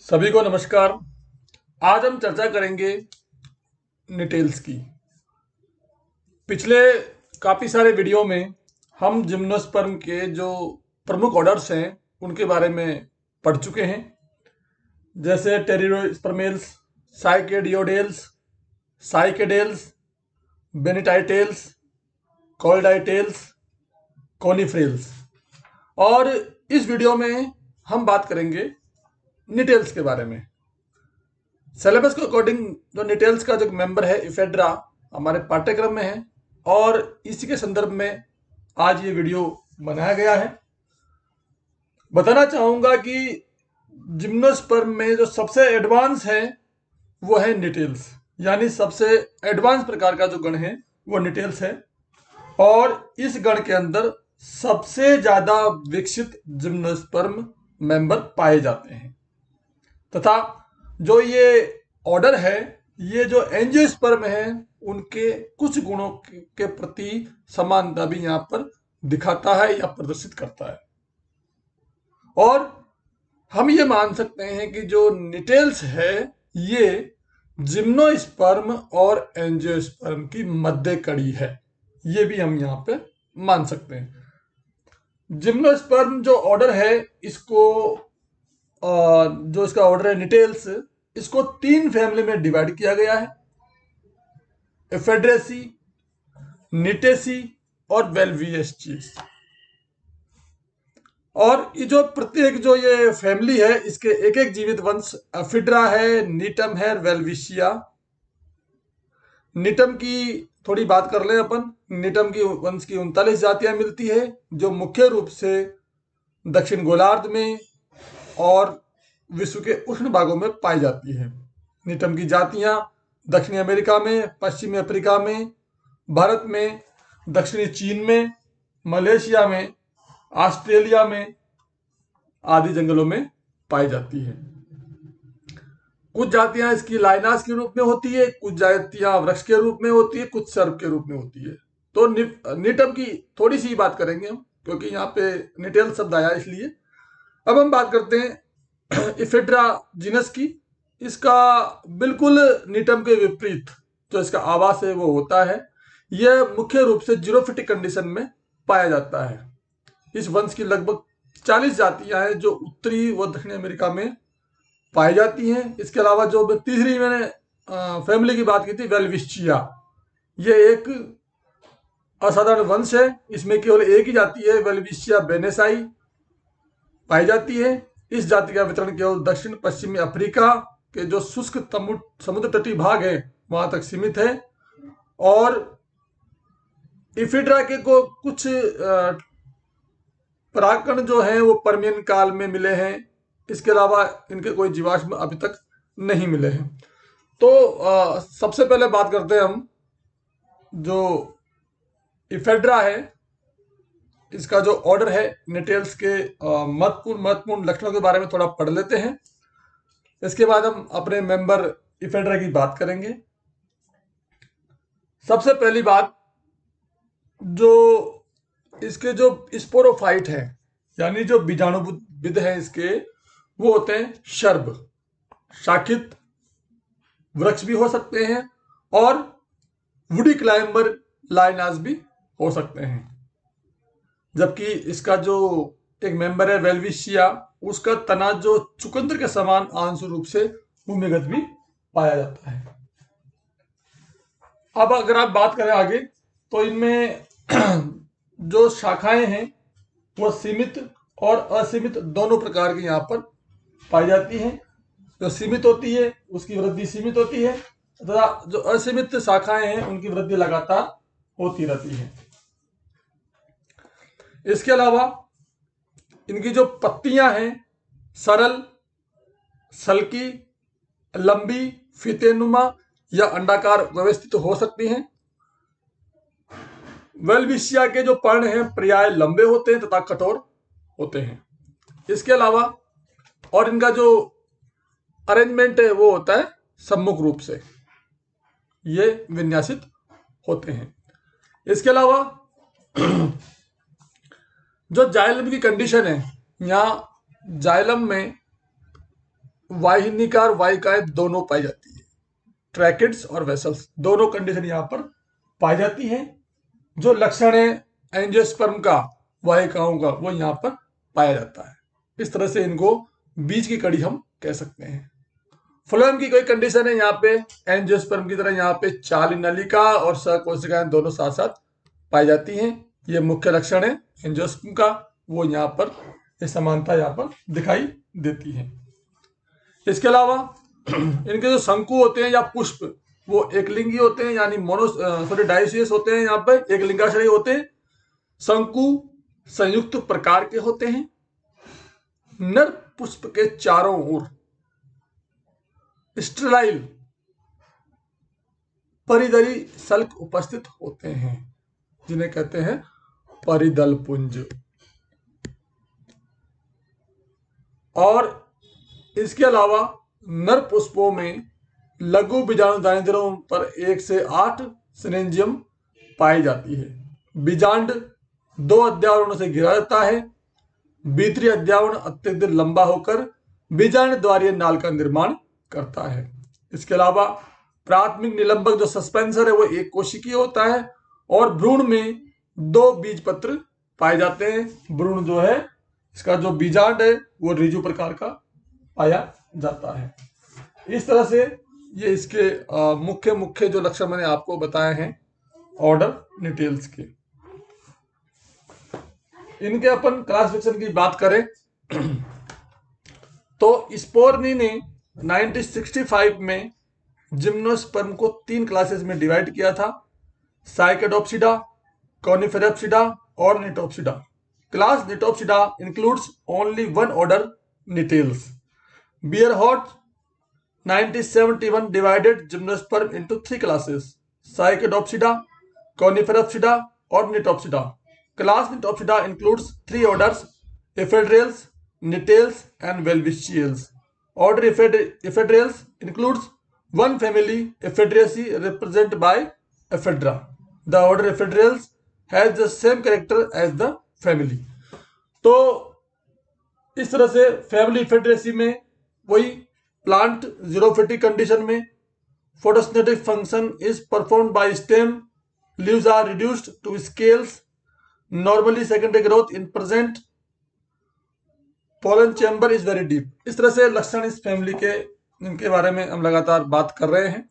सभी को नमस्कार। आज हम चर्चा करेंगे निटेल्स की। पिछले काफ़ी सारे वीडियो में हम जिम्नोस्पर्म के जो प्रमुख ऑर्डर्स हैं उनके बारे में पढ़ चुके हैं, जैसे टेरिडोस्पर्मेल्स, साइकेडियोडेल्स, साइकेडेल्स, बेनिटाइटेल्स, कॉल्डाइटेल्स, कॉनिफ्रेल्स। और इस वीडियो में हम बात करेंगे निटेल्स के बारे में। सिलेबस के अकॉर्डिंग जो निटेल्स का जो मेंबर है इफेड्रा हमारे पाठ्यक्रम में है, और इसी के संदर्भ में आज ये वीडियो बनाया गया है। बताना चाहूँगा कि जिम्नोस्पर्म में जो सबसे एडवांस है वो है निटेल्स, यानी सबसे एडवांस प्रकार का जो गण है वो निटेल्स है, और इस गण के अंदर सबसे ज़्यादा विकसित जिम्नोस्पर्म मेंबर पाए जाते हैं। तथा जो ये ऑर्डर है, ये जो एंजियोस्पर्म है उनके कुछ गुणों के प्रति समानता भी यहाँ पर दिखाता है या प्रदर्शित करता है। और हम ये मान सकते हैं कि जो निटेल्स है ये जिम्नोस्पर्म और एंजियोस्पर्म की मध्य कड़ी है, ये भी हम यहाँ पे मान सकते हैं। जिम्नोस्पर्म जो ऑर्डर है इसको जो इसका ऑर्डर है निटेल्स, इसको 3 फैमिली में डिवाइड किया गया है, एफेड्रेसी, निटेसी और वेल्विएस्चीस। और ये जो प्रत्येक जो ये फैमिली है इसके एक एक जीवित वंश एफिड्रा है, नीटम है, वेल्विशिया। नीटम की थोड़ी बात कर लें अपन। नीटम की वंश की 39 जातियां मिलती है, जो मुख्य रूप से दक्षिण गोलार्ध में और विश्व के उष्ण भागों में पाई जाती है। नीटम की जातियां दक्षिणी अमेरिका में, पश्चिमी अफ्रीका में, भारत में, दक्षिणी चीन में, मलेशिया में, ऑस्ट्रेलिया में आदि जंगलों में पाई जाती है। कुछ जातियां इसकी लाइनास के रूप में होती है, कुछ जातियां वृक्ष के रूप में होती है, कुछ सर्प के रूप में होती है। तो नीटम की थोड़ी सी बात करेंगे हम, क्योंकि यहाँ पे निटेल शब्द आया इसलिए। अब हम बात करते हैं इफेड्रा जीनस की। इसका बिल्कुल नीटम के विपरीत जो इसका आवास है वो होता है। यह मुख्य रूप से जीरोफिटिक कंडीशन में पाया जाता है। इस वंश की लगभग 40 जातियां हैं जो उत्तरी व दक्षिणी अमेरिका में पाई जाती हैं। इसके अलावा जो तीसरी मैंने फैमिली की बात की थी, वेल्विशिया, ये एक असाधारण वंश है। इसमें केवल एक ही जाति है, वेल्विशिया बेनेसाई, पाई जाती है। इस जाति का वितरण केवल दक्षिण पश्चिमी अफ्रीका के जो शुष्क समुद्र तटीय भाग है वहां तक सीमित है। और इफिड्रा के को कुछ परागकण जो हैं वो परमियन काल में मिले हैं। इसके अलावा इनके कोई जीवाश्म अभी तक नहीं मिले हैं। तो सबसे पहले बात करते हैं हम जो इफेड्रा है, इसका जो ऑर्डर है निटेल्स के महत्वपूर्ण लक्षणों के बारे में थोड़ा पढ़ लेते हैं। इसके बाद हम अपने मेंबर इफेड्रा की बात करेंगे। सबसे पहली बात, जो इसके जो स्पोरोफाइट है, यानी जो बीजाणुविद है इसके, वो होते हैं शर्ब। शाखित वृक्ष भी हो सकते हैं और वुडी क्लाइंबर लाइनास भी हो सकते हैं। जबकि इसका जो एक मेंबर है वेल्विशिया, उसका तना जो चुकंदर के समान आंशिक रूप से भूमिगत भी पाया जाता है। अब अगर आप बात करें आगे, तो इनमें जो शाखाएं हैं वो सीमित और असीमित दोनों प्रकार की यहाँ पर पाई जाती हैं। जो सीमित होती है उसकी वृद्धि सीमित होती है, तथा जो असीमित शाखाएं हैं उनकी वृद्धि लगातार होती रहती है। इसके अलावा इनकी जो पत्तियां हैं सरल, सल्की, लंबी, फीतेनुमा या अंडाकार व्यवस्थित हो सकती हैं। वेल्विशिया के जो पर्ण हैं पर्याय लंबे होते हैं तथा कठोर होते हैं। इसके अलावा और इनका जो अरेंजमेंट है वो होता है सम्मुख रूप से, ये विन्यासित होते हैं। इसके अलावा जो जाइलम की कंडीशन है, यहाँ जाइलम में वाहिनीकार वाहिकाएं दोनों पाई जाती है। ट्रैकिड्स और वेसल्स दोनों कंडीशन यहाँ पर पाई जाती हैं। जो लक्षण है एंजियोस्पर्म का वाहिकाओं का वो यहाँ पर पाया जाता है। इस तरह से इनको बीज की कड़ी हम कह सकते हैं। फ्लोएम की कोई कंडीशन है यहाँ पे एंजियोस्पर्म की तरह यहाँ पे चाली नलिका और सहकोशिकाएं दोनों साथ साथ पाई जाती हैं। ये मुख्य लक्षण है एंजियोस्पर्म का, वो यहाँ पर ये समानता यहाँ पर दिखाई देती है। इसके अलावा इनके जो शंकु होते हैं या पुष्प वो एकलिंगी होते हैं, यानी डायोसियस होते हैं, यहाँ पर एक लिंगाश्रयी होते हैं। शंकु संयुक्त प्रकार के होते हैं। नर पुष्प के चारों ओर स्टेराइल परिधरी सल्क उपस्थित होते हैं, जिन्हें कहते हैं परिदल पुंज। और इसके अलावा नर पुष्पों में लघु बीजाणु दानेदारों पर 1 से 8 सिनेंजियम पाई जाती है। बीजांड 2 अध्यावरणों से घिरा रहता है। भीतरी अध्यावरण अत्यधिक लंबा होकर बीजांड द्वारीय नाल का निर्माण करता है। इसके अलावा प्राथमिक निलंबक जो सस्पेंसर है वो एक कोशिकीय होता है और भ्रूण में 2 बीज पत्र पाए जाते हैं। भ्रूण जो है इसका जो बीजांड है वो रिजु प्रकार का पाया जाता है। इस तरह से ये इसके मुख्य मुख्य जो लक्षण मैंने आपको बताए हैं ऑर्डर निटेल्स के। इनके अपन क्लासिफिकेशन की बात करें तो स्पोरनी ने 1965 में जिम्नोस्पर्म को 3 क्लासेस में डिवाइड किया था, साइकेडोप्सिडा, कॉनिफेरेप्सिडा और Gnetopsida. Class Gnetopsida includes only 1 order Gnetales. Beerhout 1971 divided gymnosperm into 3 classes: Psychedopsida, Coniferopsida और Nitopsida. Class Nitopsida includes 3 orders: Ephedrales, Nitales and Welwitschiales. Order Ephedrales includes 1 family Ephedriaceae represented by Ephedra. The order Ephedrales has the same character as the family. तो इस तरह से family Ephedriaceae में वही plant xerophytic condition में photosynthetic function is performed by stem, leaves are reduced to scales, normally secondary growth in present, pollen chamber is very deep. इस तरह से लक्षण इस फैमिली के इनके बारे में हम लगातार बात कर रहे हैं।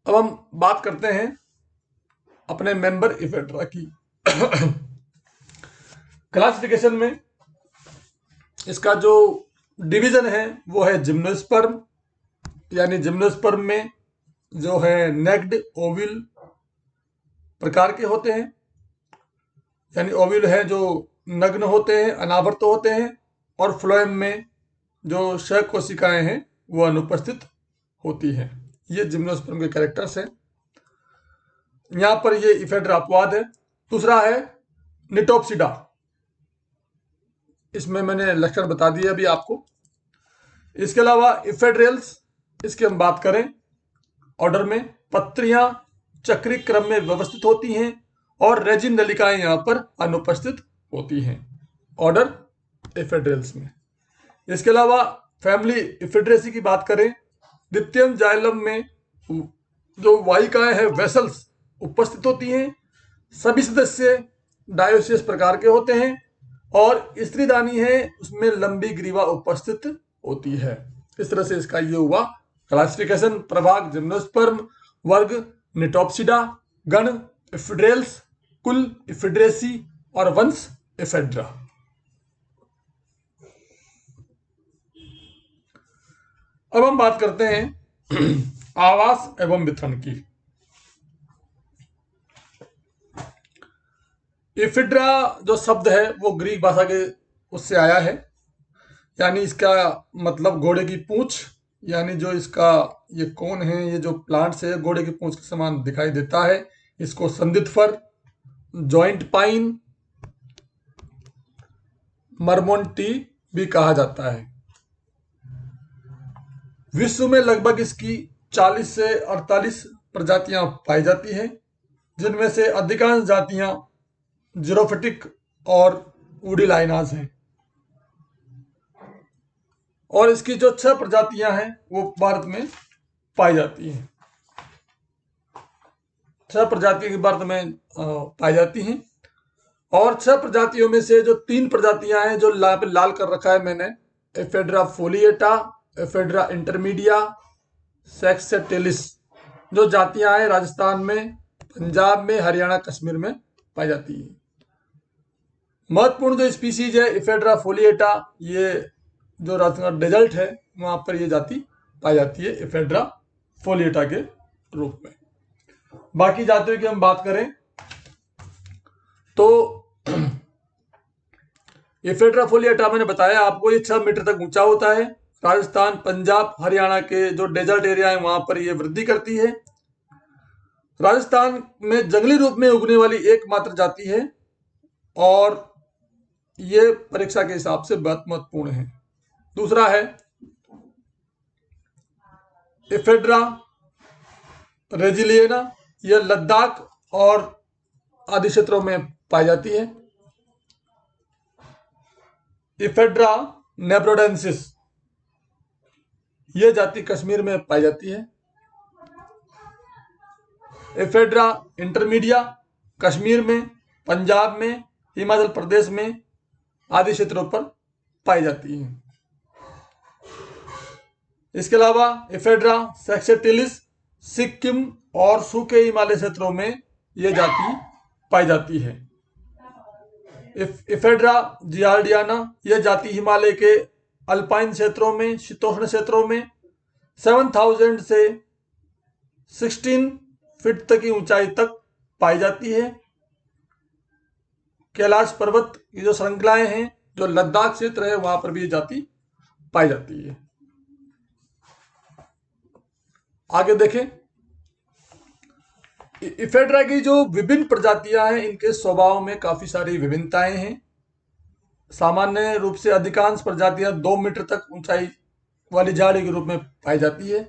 अब हम बात करते हैं अपने मेंबर इफेड्रा की। क्लासिफिकेशन में इसका जो डिवीजन है वो है जिम्नोस्पर्म, यानी जिम्नोस्पर्म में जो है नेक्ड ओव्यूल प्रकार के होते हैं, यानी ओव्यूल है जो नग्न होते हैं, अनावर्त होते हैं, और फ्लोएम में जो क्षय कोशिकाएं हैं वो अनुपस्थित होती हैं। ये जिम्नोस्पर्म के कैरेक्टर्स हैं। यहाँ पर ये इफेड्रा अपवाद है। दूसरा है निटोप्सिडा, इसमें मैंने लक्षण बता दिए अभी आपको। इसके अलावा इफेड्रेल्स, इसकी हम बात करें ऑर्डर में, पत्रियां चक्रिक क्रम में व्यवस्थित होती हैं और रेजिन नलिकाएं यहाँ पर अनुपस्थित होती हैं ऑर्डर इफेड्रेल्स में। इसके अलावा फैमिली इफेड्रेसी की बात करें, द्वितीयम जाइलम में जो वाहिकाएं हैं वेसल्स उपस्थित होती हैं। सभी सदस्य डायोसियस प्रकार के होते हैं और स्त्रीदानी है उसमें लंबी ग्रीवा उपस्थित होती है। इस तरह से इसका ये हुआ क्लासिफिकेशन। प्रभाग जिम्नोस्पर्म, वर्ग निटोप्सिडा, गण इफेड्रेल्स, कुल इफेड्रेसी और वंश इफेड्रा। अब हम बात करते हैं आवास एवं वितरण की। इफिड्रा जो शब्द है वो ग्रीक भाषा के उससे आया है, यानी इसका मतलब घोड़े की पूंछ, यानी जो इसका ये कोन है, ये जो प्लांट्स है घोड़े की पूंछ के समान दिखाई देता है। इसको संदिग्ध फर, जॉइंट पाइन, मरमोंटी भी कहा जाता है। विश्व में लगभग इसकी 40 से 48 प्रजातियां पाई जाती हैं, जिनमें से अधिकांश जातियां जीरोफिटिक और वुडी लाइनास हैं। और इसकी जो 6 प्रजातियां हैं वो भारत में पाई जाती हैं। 6 प्रजातियां की भारत में पाई जाती हैं। और 6 प्रजातियों में से जो 3 प्रजातियां हैं जो लाल कर रखा है मैंने, एफेड्रा फोलिएटा, एफेड्रा इंटरमीडिया, सेक्सेटिलिस, जो जातियां हैं राजस्थान में, पंजाब में, हरियाणा, कश्मीर में पाई जाती है। महत्वपूर्ण जो स्पीसीज है एफेड्रा फोलिएटा, ये जो राजस्थान डेजर्ट है वहां पर ये जाति पाई जाती है एफेड्रा फोलिएटा के रूप में। बाकी जातियों की हम बात करें तो एफेड्रा फोलिएटा मैंने बताया आपको, ये 6 मीटर तक ऊंचा होता है। राजस्थान, पंजाब, हरियाणा के जो डेजर्ट एरिया है वहां पर यह वृद्धि करती है। राजस्थान में जंगली रूप में उगने वाली एकमात्र जाति है और ये परीक्षा के हिसाब से बहुत महत्वपूर्ण है। दूसरा है एफेड्रा रेजिलिएना, यह लद्दाख और आदि क्षेत्रों में पाई जाती है। एफेड्रा नेब्रोडेंसिस, यह जाति कश्मीर में पाई जाती है। एफेड्रा इंटरमीडिया कश्मीर में, पंजाब में, हिमाचल प्रदेश में आदि क्षेत्रों पर पाई जाती है। इसके अलावा एफेड्रा सेक्सेटिलिस सिक्किम और सूखे हिमालय क्षेत्रों में यह जाति पाई जाती है। एफेड्रा जियार्डियाना, यह जाति हिमालय के अल्पाइन क्षेत्रों में, शीतोष्ण क्षेत्रों में 7000 से 16 फीट तक की ऊंचाई तक पाई जाती है। कैलाश पर्वत की जो श्रृंखलाएं हैं, जो लद्दाख क्षेत्र है वहां पर भी ये जाति पाई जाती है। आगे देखें, एफेड्रा की जो विभिन्न प्रजातियां हैं इनके स्वभाव में काफी सारी विभिन्नताएं हैं। सामान्य रूप से अधिकांश प्रजातियां 2 मीटर तक ऊंचाई वाली झाड़ी के रूप में पाई जाती है,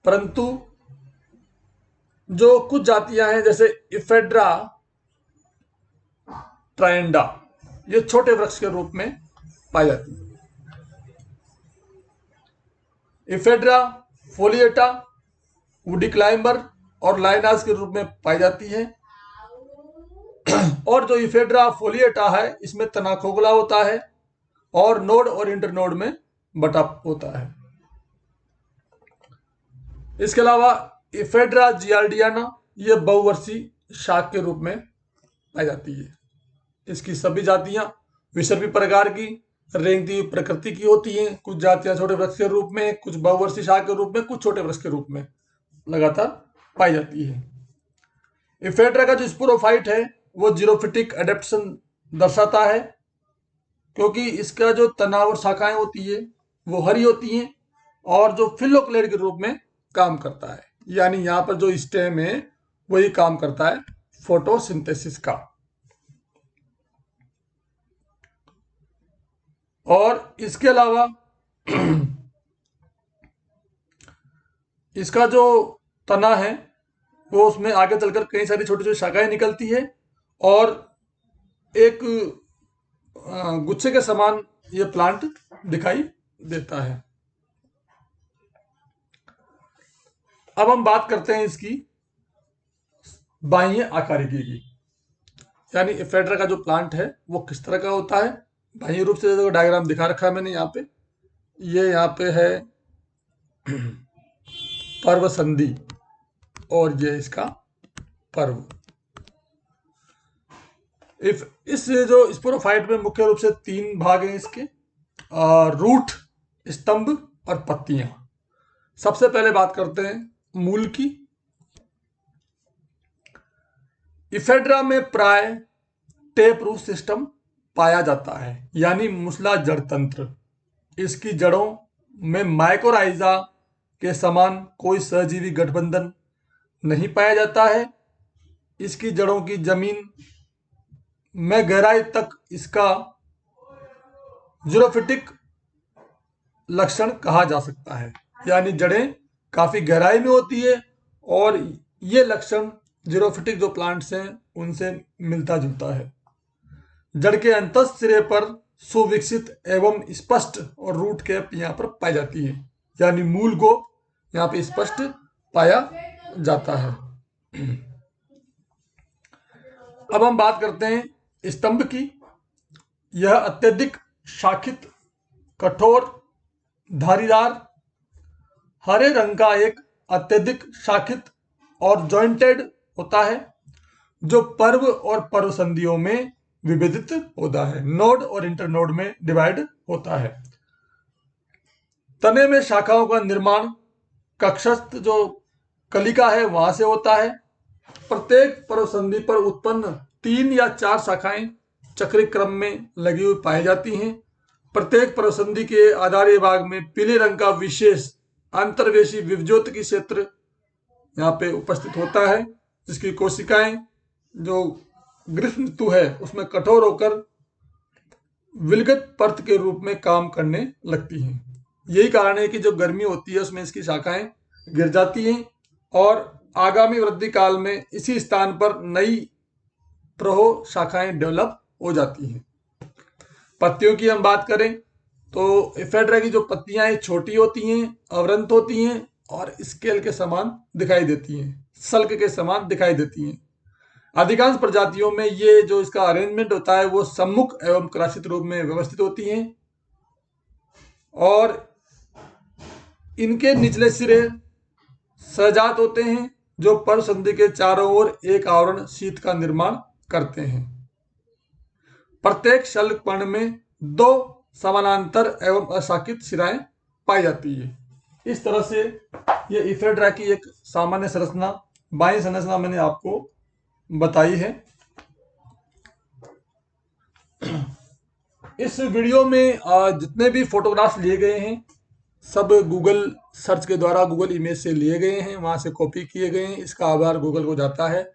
परंतु जो कुछ जातियां हैं जैसे एफेड्रा ट्रायंडा, ये छोटे वृक्ष के रूप में पाई जाती है। एफेड्रा फोलिएटा वुडी क्लाइंबर और लाइनास के रूप में पाई जाती है। और जो एफेड्रा फोलिएटा है इसमें तना खोखला होता है और नोड और इंटरनोड में बटा होता है। इसके अलावा एफेड्रा जियार्डियाना, यह बहुवर्षीय शाख के रूप में पाई जाती है। इसकी सभी जातियां विसर्पी प्रकार की रेंगती हुई प्रकृति की होती हैं। कुछ जातियां छोटे वृक्ष के रूप में, कुछ बहुवर्षीय शाख के रूप में, कुछ छोटे वृक्ष के रूप में लगातार पाई जाती है। एफेड्रा का जो स्पोरोफाइट है वो जीरोफिटिक एडेप्टेशन दर्शाता है, क्योंकि इसका जो तना और शाखाएं होती है वो हरी होती हैं और जो फिलोक्लेड के रूप में काम करता है, यानी यहाँ पर जो स्टेम है वही काम करता है फोटोसिंथेसिस का। और इसके अलावा इसका जो तना है वो उसमें आगे चलकर कई सारी छोटी छोटी शाखाएं निकलती है और एक गुच्छे के समान ये प्लांट दिखाई देता है। अब हम बात करते हैं इसकी बाह्य आकारिकी की, यानी एफेड्रा का जो प्लांट है वो किस तरह का होता है। बाह्य रूप से जो डायग्राम दिखा रखा है मैंने यहाँ पे, ये यहाँ पे है पर्व संधि और ये इसका पर्व। इस जो स्पोरोफाइट में मुख्य रूप से 3 भाग हैं इसके, रूट, स्तंभ और पत्तियां। सबसे पहले बात करते हैं मूल की। एफेड्रा में प्राय टेप रूट सिस्टम पाया जाता है, यानी मुसला जड़ तंत्र। इसकी जड़ों में माइकोराइजा के समान कोई सहजीवी गठबंधन नहीं पाया जाता है। इसकी जड़ों की जमीन में गहराई तक इसका जीरोफिटिक लक्षण कहा जा सकता है, यानी जड़ें काफी गहराई में होती है और ये लक्षण जीरोफिटिक जो प्लांट्स हैं उनसे मिलता जुलता है। जड़ के अंतः सिरे पर सुविकसित एवं स्पष्ट और रूट कैप यहाँ पर पाई जाती है, यानी मूल को यहाँ पे स्पष्ट पाया जाता है। अब हम बात करते हैं स्तंभ की। यह अत्यधिक शाखित, कठोर, धारीदार, हरे रंग का एक अत्यधिक शाखित और जॉइंटेड होता है, जो पर्व और पर्व संधियों में विभेदित होता है, नोड और इंटरनोड में डिवाइड होता है। तने में शाखाओं का निर्माण कक्षस्थ जो कलिका है वहां से होता है। प्रत्येक पर्व संधि पर उत्पन्न 3 या 4 शाखाएं चक्रिक क्रम में लगी हुई पाई जाती हैं। प्रत्येक पर्व संधि के आधारी भाग में पीले रंग का विशेष अंतर्वेशी विभज्योति क्षेत्र यहाँ पे उपस्थित होता है, जिसकी कोशिकाएं जो ग्रीष्म ऋतु है उसमें कठोर होकर विलगत परत के रूप में काम करने लगती हैं। यही कारण है कि जो गर्मी होती है उसमें इसकी शाखाएं गिर जाती हैं और आगामी वृद्धि काल में इसी स्थान पर नई प्रहो शाखाएं डेवलप हो जाती हैं। पत्तियों की हम बात करें तो एफेड्रा की जो पत्तियां हैं छोटी होती हैं, अवरंत होती हैं और स्केल के समान दिखाई देती हैं, सल्क के समान दिखाई देती हैं। अधिकांश प्रजातियों में ये जो इसका अरेंजमेंट होता है वो सम्मुख एवं क्रसित रूप में व्यवस्थित होती हैं और इनके निचले सिरे सहजात होते हैं, जो पर्व संधि के चारों ओर एक आवरण शीत का निर्माण करते हैं। प्रत्येक शल्क पर्ण में 2 समानांतर एवं अशाखित शिराएं पाई जाती है। इस तरह से ये इफेड्रा की एक सामान्य संरचना, बाह्य संरचना मैंने आपको बताई है। इस वीडियो में जितने भी फोटोग्राफ्स लिए गए हैं सब गूगल सर्च के द्वारा, गूगल इमेज से लिए गए हैं, वहां से कॉपी किए गए हैं। इसका आभार गूगल को जाता है।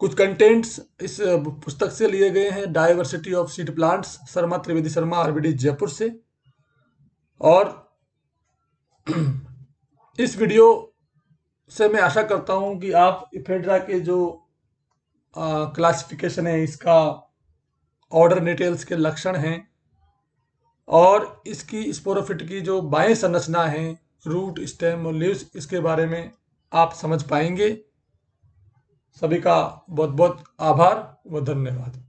कुछ कंटेंट्स इस पुस्तक से लिए गए हैं, diversity of seed plants, Sharma Trivedi Sharma, RBD Jaipur से। और इस वीडियो से मैं आशा करता हूं कि आप इफेड्रा के जो क्लासिफिकेशन है, इसका ऑर्डर डिटेल्स के लक्षण हैं और इसकी स्पोरोफिट की जो बाह्य संरचना है, रूट, स्टेम और लीव्स, इसके बारे में आप समझ पाएंगे। सभी का बहुत बहुत आभार व धन्यवाद।